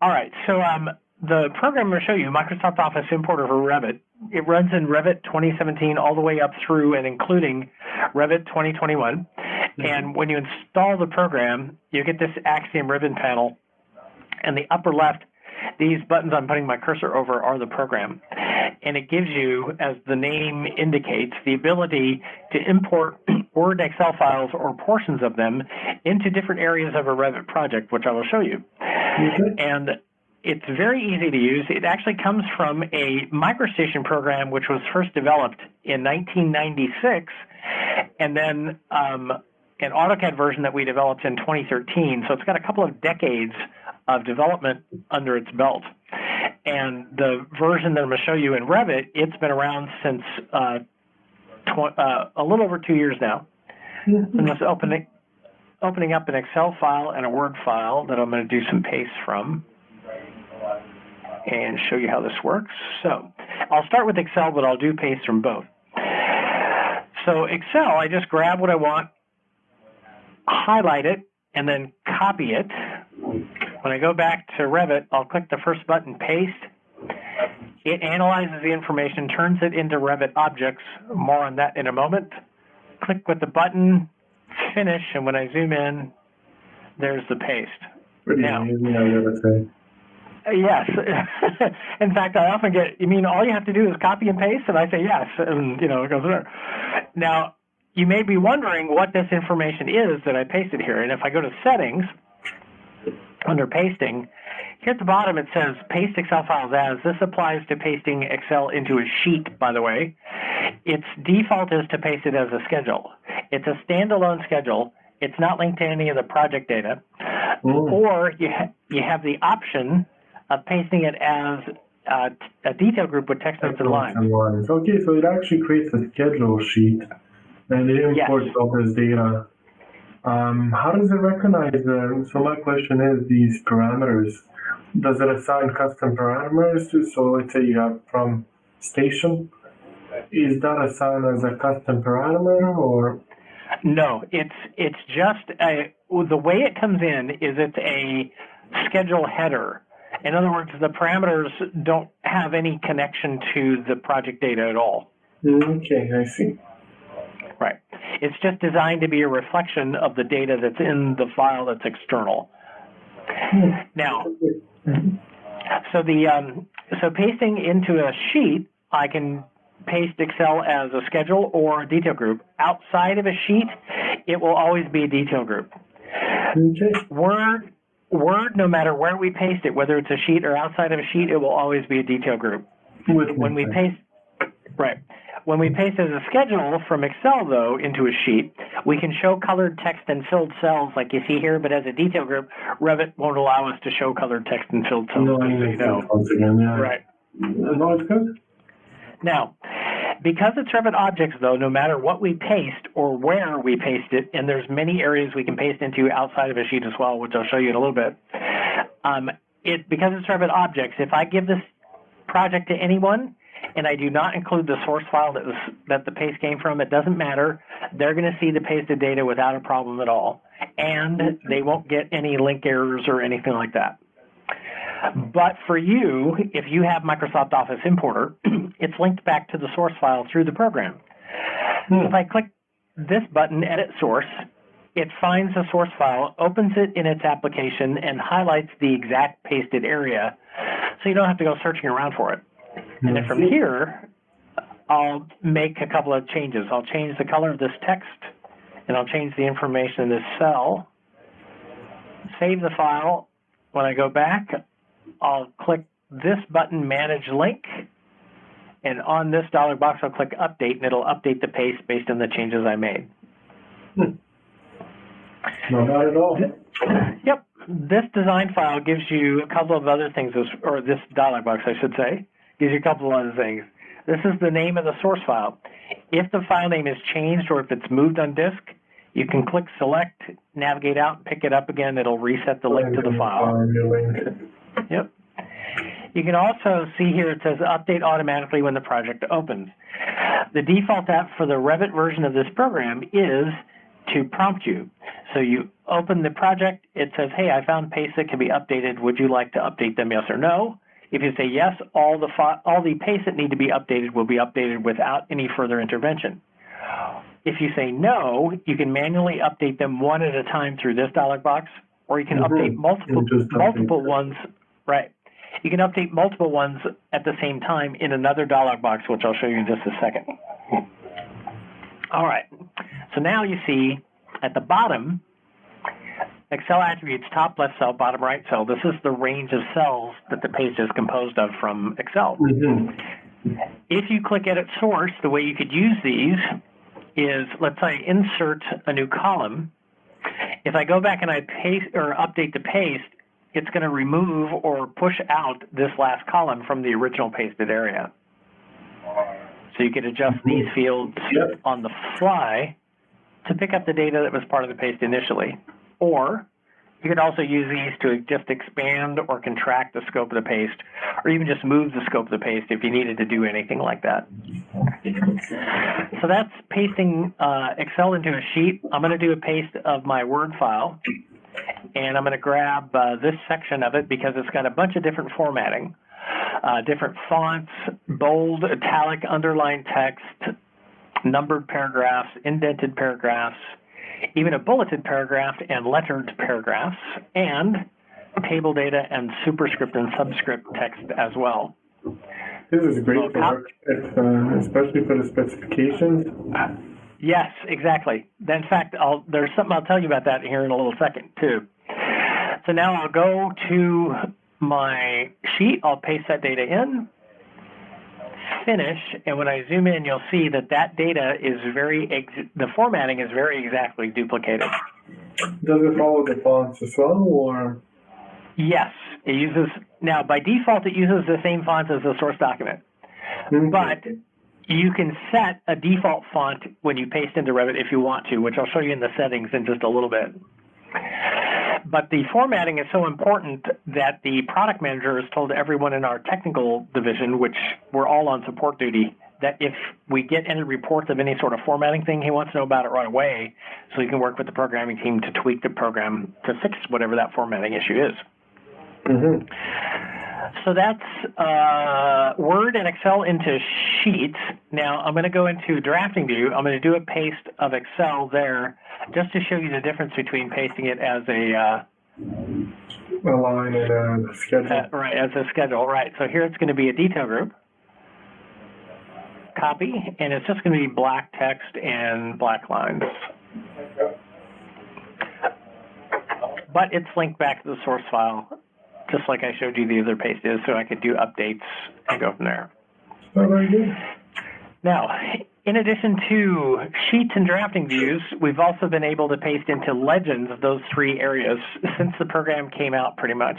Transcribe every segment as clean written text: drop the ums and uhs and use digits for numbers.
All right, so the program I'm going to show you, Microsoft Office Importer for Revit, it runs in Revit 2017 all the way up through and including Revit 2021. And when you install the program, you get this Axiom ribbon panel. And the upper left, these buttons I'm putting my cursor over are the program. And it gives you, as the name indicates, the ability to import Word, Excel files or portions of them into different areas of a Revit project, which I will show you. And it's very easy to use. It actually comes from a MicroStation program, which was first developed in 1996, and then an AutoCAD version that we developed in 2013. So it's got a couple of decades of development under its belt. And the version that I'm going to show you in Revit, it's been around since a little over 2 years now. I'm just opening up an Excel file and a Word file that I'm going to do some paste from and show you how this works. So I'll start with Excel, but I'll do paste from both. So Excel, I just grab what I want, highlight it, and then copy it. When I go back to Revit, I'll click the first button, paste. It analyzes the information, turns it into Revit objects. More on that in a moment. Click with the button, finish, and when I zoom in, there's the paste. Now, yes. In fact, I often get, you mean all you have to do is copy and paste? And I say yes, and it goes there. Now, you may be wondering what this information is that I pasted here. And if I go to settings, under pasting, here at the bottom it says paste Excel files as. This applies to pasting Excel into a sheet, by the way. Its default is to paste it as a schedule. It's a standalone schedule. It's not linked to any of the project data. Or you have the option of pasting it as a detail group with text notes and lines. Okay, so it actually creates a schedule sheet and it imports all this data. How does it recognize so my question is these parameters? Does it assign custom parameters to, so let's say you have from station, is that assigned as a custom parameter or? No, it's just the way it comes in is it's a schedule header. In other words, the parameters don't have any connection to the project data at all. Okay, I see. Right. It's just designed to be a reflection of the data that's in the file that's external. Now, so pasting into a sheet, I can paste Excel as a schedule or a detail group. Outside of a sheet, it will always be a detail group. Okay. Word, no matter where we paste it, whether it's a sheet or outside of a sheet, it will always be a detail group. When we paste as a schedule from Excel, though, into a sheet, we can show colored text and filled cells like you see here, but as a detail group, Revit won't allow us to show colored text and filled cells. Right. No, it's good. Now, because it's Revit objects, though, no matter what we paste or where we paste it, and there's many areas we can paste into outside of a sheet as well, which I'll show you in a little bit, because it's Revit objects, if I give this project to anyone, and I do not include the source file that the paste came from, it doesn't matter. They're going to see the pasted data without a problem at all. And they won't get any link errors or anything like that. But for you, if you have Microsoft Office Importer, it's linked back to the source file through the program. If I click this button, Edit Source, it finds the source file, opens it in its application, and highlights the exact pasted area, so you don't have to go searching around for it. And then from here, I'll make a couple of changes. I'll change the color of this text, and I'll change the information in this cell. Save the file. When I go back, I'll click this button, Manage Link, and on this dialog box, I'll click Update, and it'll update the paste based on the changes I made. No, not at all. Yep. This design file gives you a couple of other things, or this dialog box, I should say, gives you a couple of other things. This is the name of the source file. If the file name is changed or if it's moved on disk, you can click Select, navigate out, pick it up again. It'll reset the link to the file. Yep. You can also see here it says Update automatically when the project opens. The default app for the Revit version of this program is to prompt you. So you open the project, it says, hey, I found pastes that can be updated. Would you like to update them, yes or no? If you say yes, all the pastes that need to be updated will be updated without any further intervention. If you say no, you can manually update them one at a time through this dialog box, or you can update multiple ones, right? You can update multiple ones at the same time in another dialog box, which I'll show you in just a second. All right, so now you see at the bottom, Excel attributes, top left cell, bottom right cell. This is the range of cells that the paste is composed of from Excel. If you click Edit Source, the way you could use these is, let's say, insert a new column. If I go back and I paste or update the paste, it's going to remove or push out this last column from the original pasted area. So you could adjust these fields on the fly to pick up the data that was part of the paste initially. Or you could also use these to just expand or contract the scope of the paste, or even just move the scope of the paste if you needed to do anything like that. So that's pasting Excel into a sheet. I'm going to do a paste of my Word file, and I'm going to grab this section of it because it's got a bunch of different formatting, different fonts, bold, italic, underlined text, numbered paragraphs, indented paragraphs, even a bulleted paragraph and lettered paragraphs, and table data and superscript and subscript text as well. This is great for architects, especially for the specifications. Yes, exactly. In fact, there's something I'll tell you about that here in a little second, too. So now I'll go to my sheet. I'll paste that data in, finish, and when I zoom in, you'll see that that data is the formatting is very exactly duplicated. Does it follow the fonts as well, or? Yes, it uses, now by default it uses the same fonts as the source document, but you can set a default font when you paste into Revit if you want to, which I'll show you in the settings in just a little bit. But the formatting is so important that the product manager has told everyone in our technical division, which we're all on support duty, that if we get any reports of any sort of formatting thing, he wants to know about it right away so he can work with the programming team to tweak the program to fix whatever that formatting issue is. So that's Word and Excel into Sheets. Now I'm going to go into Drafting View. I'm going to do a paste of Excel there just to show you the difference between pasting it as a line and a schedule. Right, as a schedule. Right. So here it's going to be a detail group. Copy, and it's just going to be black text and black lines. But it's linked back to the source file, just like I showed you the other paste is, so I could do updates and go from there. Oh, very good. Now, in addition to sheets and drafting views, we've also been able to paste into legends of those three areas since the program came out pretty much.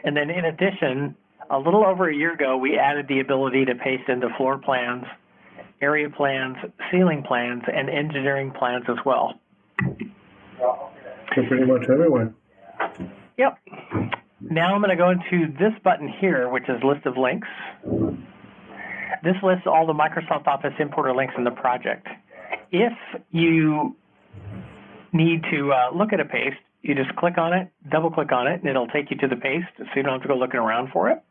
And then in addition, a little over a year ago, we added the ability to paste into floor plans, area plans, ceiling plans, and engineering plans as well. So pretty much everywhere. Yep. Now I'm going to go into this button here, which is List of Links. This lists all the Microsoft Office importer links in the project. If you need to look at a paste, you just click on it, double-click on it, and it'll take you to the paste, so you don't have to go looking around for it.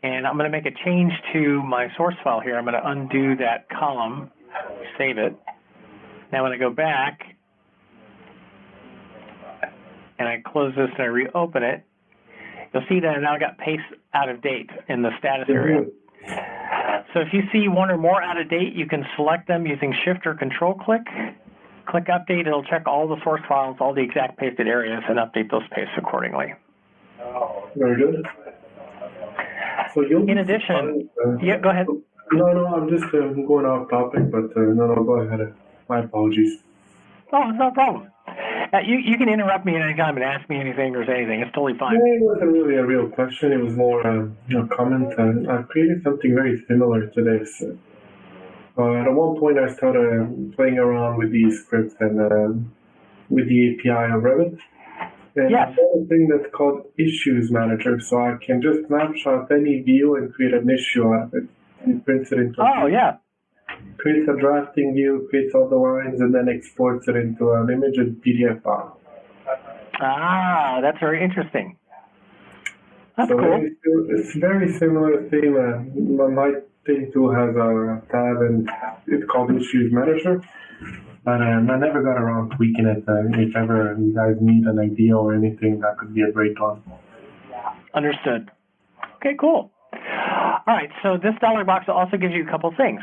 And I'm going to make a change to my source file here. I'm going to undo that column, save it. Now when I go back, and I close this and I reopen it, you'll see that I now got paste out of date in the status area. So if you see one or more out of date, you can select them using Shift or Control click. Click Update, it'll check all the source files, all the exact pasted areas, and update those pastes accordingly. Very good. So in addition, yeah, go ahead. No, I'm just going off topic, but no, go ahead. My apologies. Oh, it's no problem. You can interrupt me at any time and ask me anything or say anything. It's totally fine. Yeah, it wasn't really a real question. It was more a comment. I've created something very similar to this. At one point, I started playing around with these scripts and with the API of Revit. And yes. I've got a thing that's called Issues Manager, so I can just snapshot any view and create an issue out of it. And prints it into creates a drafting view, creates all the lines, and then exports it into an image and PDF file. Ah, that's very interesting. That's So cool. it's very similar thing. My thing too has a tab and it's called Issues Manager. But I never got around tweaking it. If ever you guys need an idea or anything, that could be a great one. Understood. Okay, cool. All right, so this dialog box also gives you a couple things.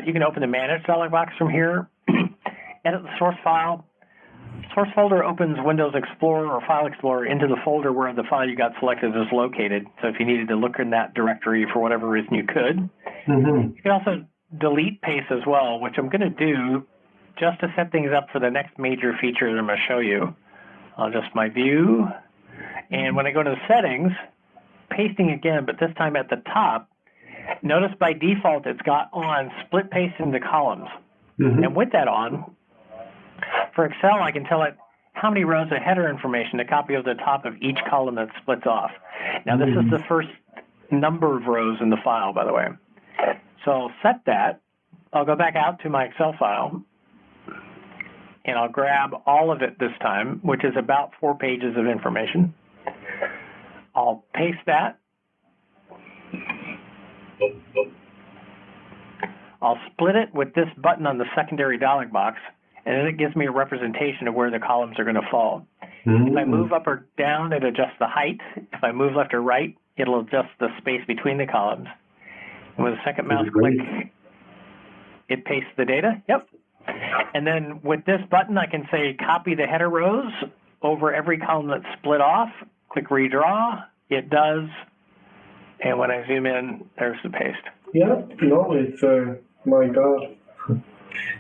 You can open the Manage dialog box from here, edit the source file. Source folder opens Windows Explorer or File Explorer into the folder where the file you got selected is located. So if you needed to look in that directory for whatever reason, you could. Mm-hmm. You can also delete paste as well, which I'm going to do just to set things up for the next major feature that I'm going to show you. I'll adjust my view. And when I go to the settings, pasting again, but this time at the top, notice by default it's got on split paste into columns. Mm-hmm. And with that on, for Excel, I can tell it how many rows of header information to copy over the top of each column that splits off. Now, this is the first number of rows in the file, by the way. So I'll set that. I'll go back out to my Excel file, and I'll grab all of it this time, which is about 4 pages of information. I'll paste that. I'll split it with this button on the secondary dialog box, and then it gives me a representation of where the columns are going to fall. If I move up or down, it adjusts the height. If I move left or right, it'll adjust the space between the columns. And with a second mouse click, it pastes the data. Yep. And then with this button, I can say copy the header rows over every column that's split off. Click redraw. It does. And when I zoom in, there's the paste. Yeah, no, it's, my God.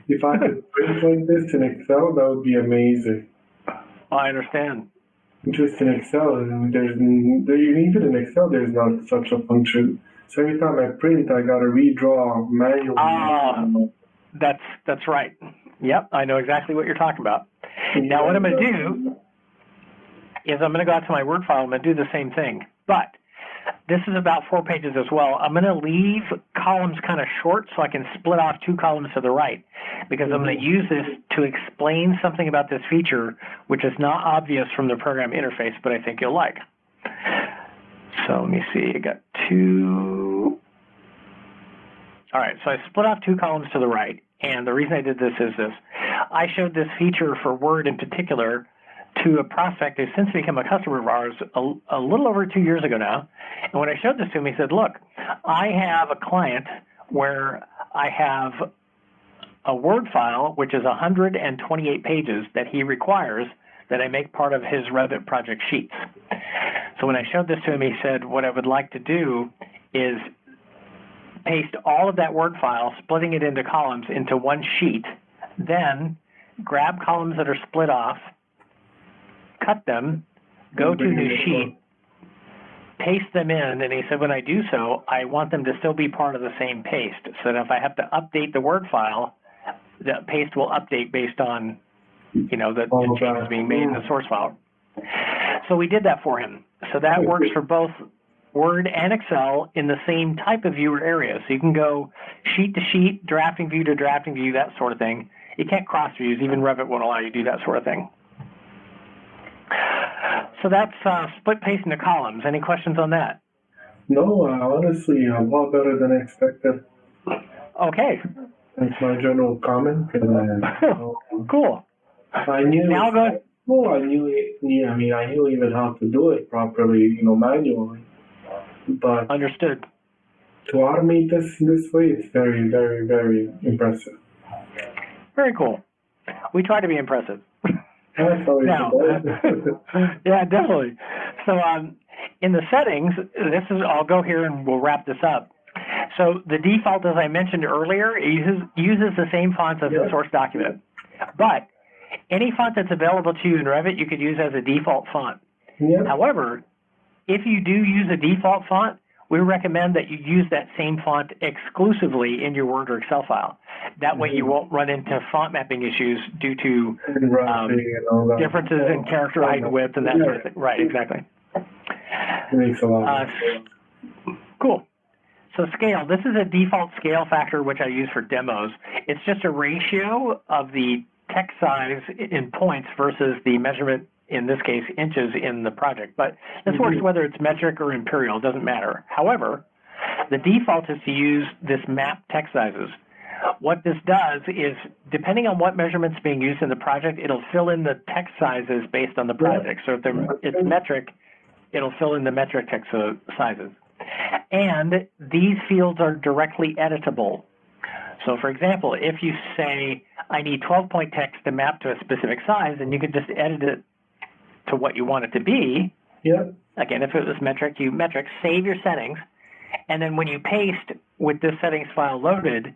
If I could print like this in Excel, that would be amazing. I understand. Just in Excel, even in Excel, there's not such a function. So every time I print, I gotta redraw manually. That's right. Yep, I know exactly what you're talking about. Now, what I'm going to do is I'm going to go out to my Word file. I'm going to do the same thing, but this is about 4 pages as well. I'm going to leave columns kind of short so I can split off 2 columns to the right, because I'm going to use this to explain something about this feature which is not obvious from the program interface, but I think you'll like. So let me see. I got 2. All right, so I split off 2 columns to the right, and the reason I did this is this. I showed this feature for Word in particular to a prospect who's since become a customer of ours a little over 2 years ago now. And when I showed this to him, he said, look, I have a client where I have a Word file, which is 128 pages that he requires that I make part of his Revit project sheets. So when I showed this to him, he said, what I would like to do is paste all of that Word file, splitting it into columns into one sheet, then grab columns that are split off, cut them, go to new sheet, paste them in, and he said when I do so, I want them to still be part of the same paste, so that if I have to update the Word file, the paste will update based on, the changes being made in the source file. So we did that for him. So that works for both Word and Excel in the same type of viewer area. So you can go sheet to sheet, drafting view to drafting view, that sort of thing. You can't cross views. Even Revit won't allow you to do that sort of thing. So that's split paste into columns. Any questions on that? No, honestly, a lot better than I expected. Okay. That's my general comment. Cool. I knew. Now go. Well, I knew. Yeah, I knew even how to do it properly, manually. But understood. To automate this way, it's very, very, very impressive. Very cool. We try to be impressive. That's always now, yeah, definitely. So in the settings, I'll go here and we'll wrap this up. So the default, as I mentioned earlier, uses the same fonts as the source document. But any font that's available to you in Revit, you could use as a default font. Yep. However, if you do use a default font, we recommend that you use that same font exclusively in your Word or Excel file. That way you won't run into font mapping issues due to differences in character height and width and that sort of thing. Right, exactly. Makes a lot of cool. So scale, this is a default scale factor which I use for demos. It's just a ratio of the text size in points versus the measurement in this case, inches in the project. But this works whether it's metric or imperial, it doesn't matter. However, the default is to use this map text sizes. What this does is, depending on what measurement's being used in the project, it'll fill in the text sizes based on the project. So if it's metric, it'll fill in the metric text sizes. And these fields are directly editable. So for example, if you say, I need 12-point text to map to a specific size, and you can just edit it to what you want it to be. Yeah. Again, if it was metric, you metric, save your settings, and then when you paste with this settings file loaded,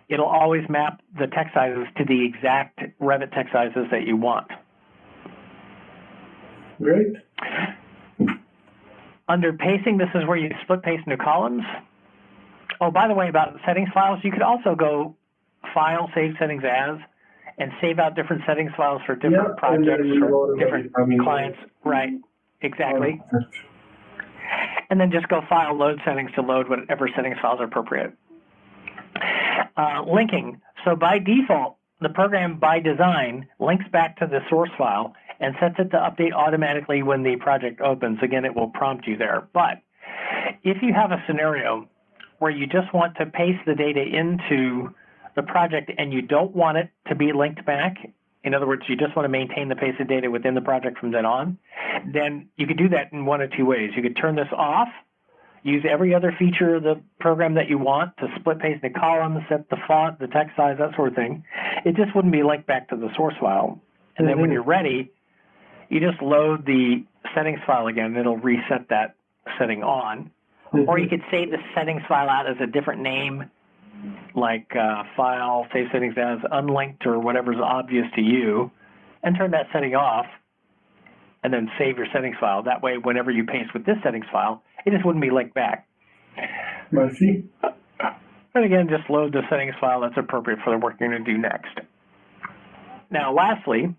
it'll always map the text sizes to the exact Revit text sizes that you want. Great. Under pasting, this is where you split paste into columns. Oh, by the way, about settings files, you could also go File, Save Settings As, and save out different settings files for different projects or different clients. Right, exactly. And then just go File, Load Settings to load whatever settings files are appropriate. Linking. So by default, the program by design links back to the source file and sets it to update automatically when the project opens. Again, it will prompt you there. But if you have a scenario where you just want to paste the data into the project and you don't want it to be linked back, in other words, you just want to maintain the pasted data within the project from then on, then you could do that in one of two ways. You could turn this off, use every other feature of the program that you want to split paste the columns, set the font, the text size, that sort of thing. It just wouldn't be linked back to the source file. And then when you're ready, you just load the settings file again. It'll reset that setting on. Or you could save the settings file out as a different name, like File, Save Settings As, Unlinked, or whatever's obvious to you, and turn that setting off, and then save your settings file. That way, whenever you paste with this settings file, it just wouldn't be linked back. I see. And again, just load the settings file that's appropriate for the work you're going to do next. Now, lastly,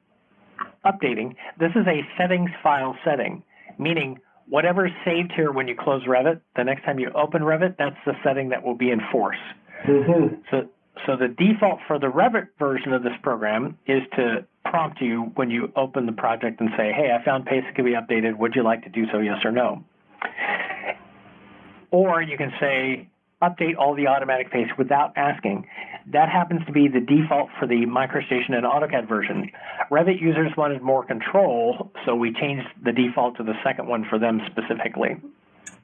updating. This is a settings file setting, meaning whatever's saved here when you close Revit, the next time you open Revit, that's the setting that will be in force. So the default for the Revit version of this program is to prompt you when you open the project and say, hey, I found paste that can be updated. Would you like to do so, yes or no? Or you can say, update all the automatic paste without asking. That happens to be the default for the MicroStation and AutoCAD version. Revit users wanted more control, so we changed the default to the second one for them specifically.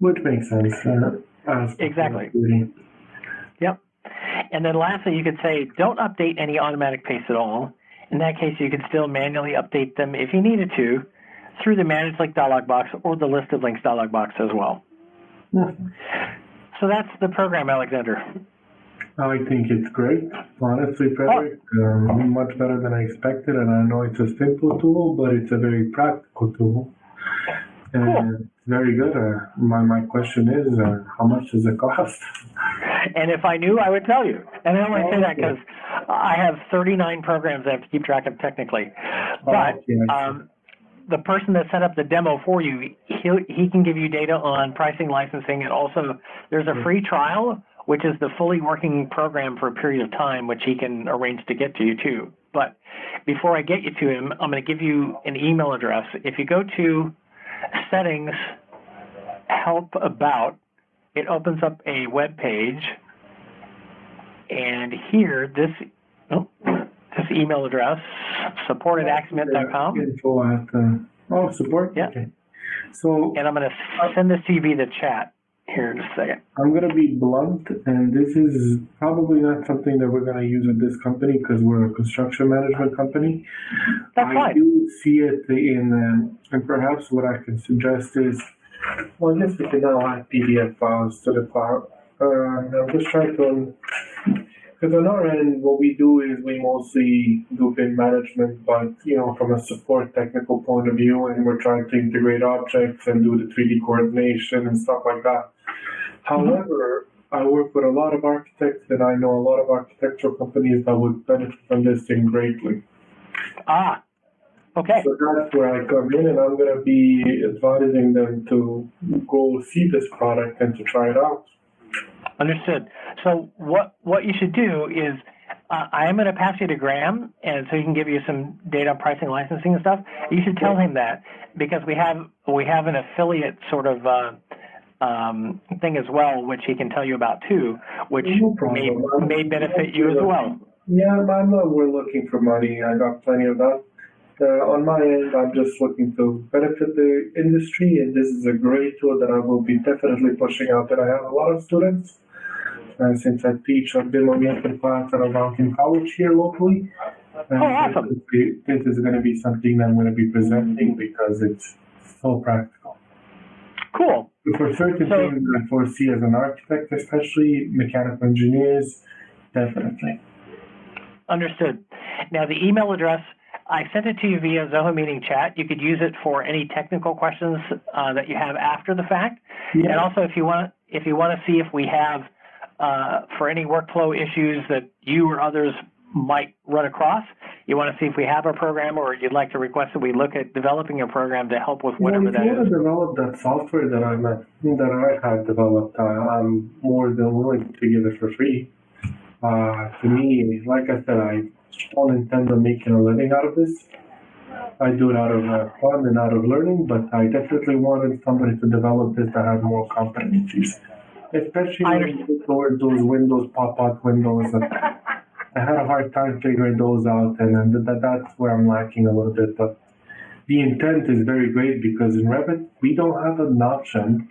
Which makes sense. Exactly. Yep. And then lastly, you could say, don't update any automatic paste at all. In that case, you could still manually update them if you needed to through the Manage Link dialog box or the Listed Links dialog box as well. So that's the program, Alexander. I think it's great. Honestly, Frederick, much better than I expected. And I know it's a simple tool, but it's a very practical tool. And very good. My question is, how much does it cost? And if I knew, I would tell you. And I only say that because I have 39 programs I have to keep track of technically. But the person that set up the demo for you, he can give you data on pricing, licensing, and also there's a free trial, which is the fully working program for a period of time, which he can arrange to get to you too. But before I get you to him, I'm going to give you an email address. If you go to Settings, Help About, it opens up a web page, and here this email address, support@axmint.com. Info at support. Yeah. Okay. So, and I'm going to send this to you via the chat here in a second. I'm going to be blunt, and this is probably not something that we're going to use at this company because we're a construction management company. That's fine. I do see it in, and perhaps what I can suggest is, well, I guess we can now add PDF files to the cloud. I'm just trying to, because on our end, what we do is we mostly do bin management, but, from a support technical point of view, and we're trying to integrate objects and do the 3D coordination and stuff like that. However, I work with a lot of architects, and I know a lot of architectural companies that would benefit from this thing greatly. Okay. So that's where I come in, and I'm going to be advising them to go see this product and to try it out. Understood. So what you should do is I am going to pass you to Graham, and so he can give you some data on pricing, licensing, and stuff. You should tell him that because we have an affiliate sort of thing as well, which he can tell you about too, which may benefit you as well. Yeah, we're looking for money. I got plenty of that. On my end, I'm just looking to benefit the industry, and this is a great tool that I will be definitely pushing out. And I have a lot of students, since I teach a demo-oriented class at a mountain college here locally. And awesome. This is going to be something that I'm going to be presenting because it's so practical. Cool. For certain things I foresee as an architect, especially mechanical engineers, definitely. Understood. Now, the email address, I sent it to you via Zoho meeting chat. You could use it for any technical questions that you have after the fact. Yeah. And also, if you want to see if we have for any workflow issues that you or others might run across, you want to see if we have a program, or you'd like to request that we look at developing a program to help with whatever that is. If you want to develop that software that I have developed, I'm more than willing to give it for free. To me, like I said, I don't intend on making a living out of this. I do it out of fun and out of learning, but I definitely wanted somebody to develop this that had more competencies, especially toward those Windows pop-out windows. I had a hard time figuring those out, and that's where I'm lacking a little bit. But the intent is very great because in Revit, we don't have an option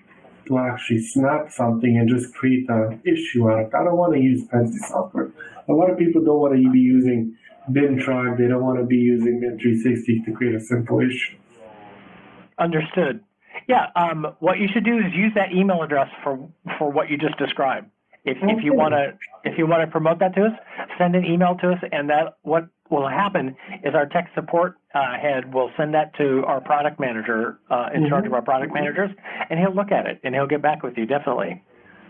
to actually snap something and just create an issue out of it. I don't want to use fancy software. A lot of people don't want to be using BIM Tribe. They don't want to be using BIM 360 to create a simple issue. Understood. Yeah, what you should do is use that email address for what you just described. If you want to promote that to us, send an email to us, and that what will happen is our tech support head will send that to our product manager in charge of our product managers, and he'll look at it and he'll get back with you definitely.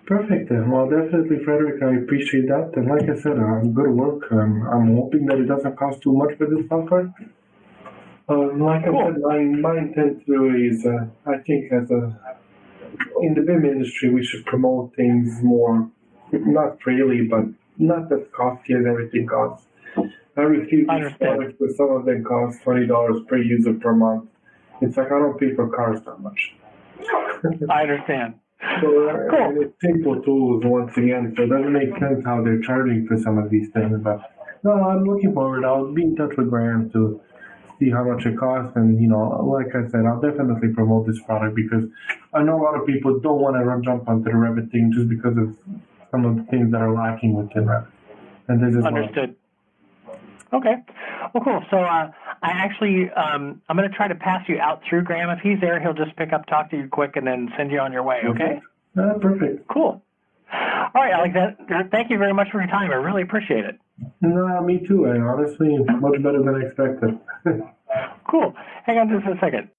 Perfect. Well, definitely, Frederick. I appreciate that. And like I said, good work. I'm hoping that it doesn't cost too much for this software. Like I said, my intent really is, I think, in the BIM industry, we should promote things more, not freely, but not as costly as everything costs. I refuse these products, but some of them cost $20 per user per month. It's like I don't pay for cars that much. I understand. So cool. It's simple tools once again, so it doesn't make sense how they're charging for some of these things. But no, I'm looking forward. I'll be in touch with Graham to see how much it costs, and like I said, I'll definitely promote this product because I know a lot of people don't want to jump onto the Revit thing just because of some of the things that are lacking within Revit. And this is understood. Okay. Well, cool. So I actually, I'm going to try to pass you out through Graham. If he's there, he'll just pick up, talk to you quick, and then send you on your way, okay? Perfect. Cool. All right, Alexander, thank you very much for your time. I really appreciate it. No, me too. Honestly, much better than I expected. Cool. Hang on just a second.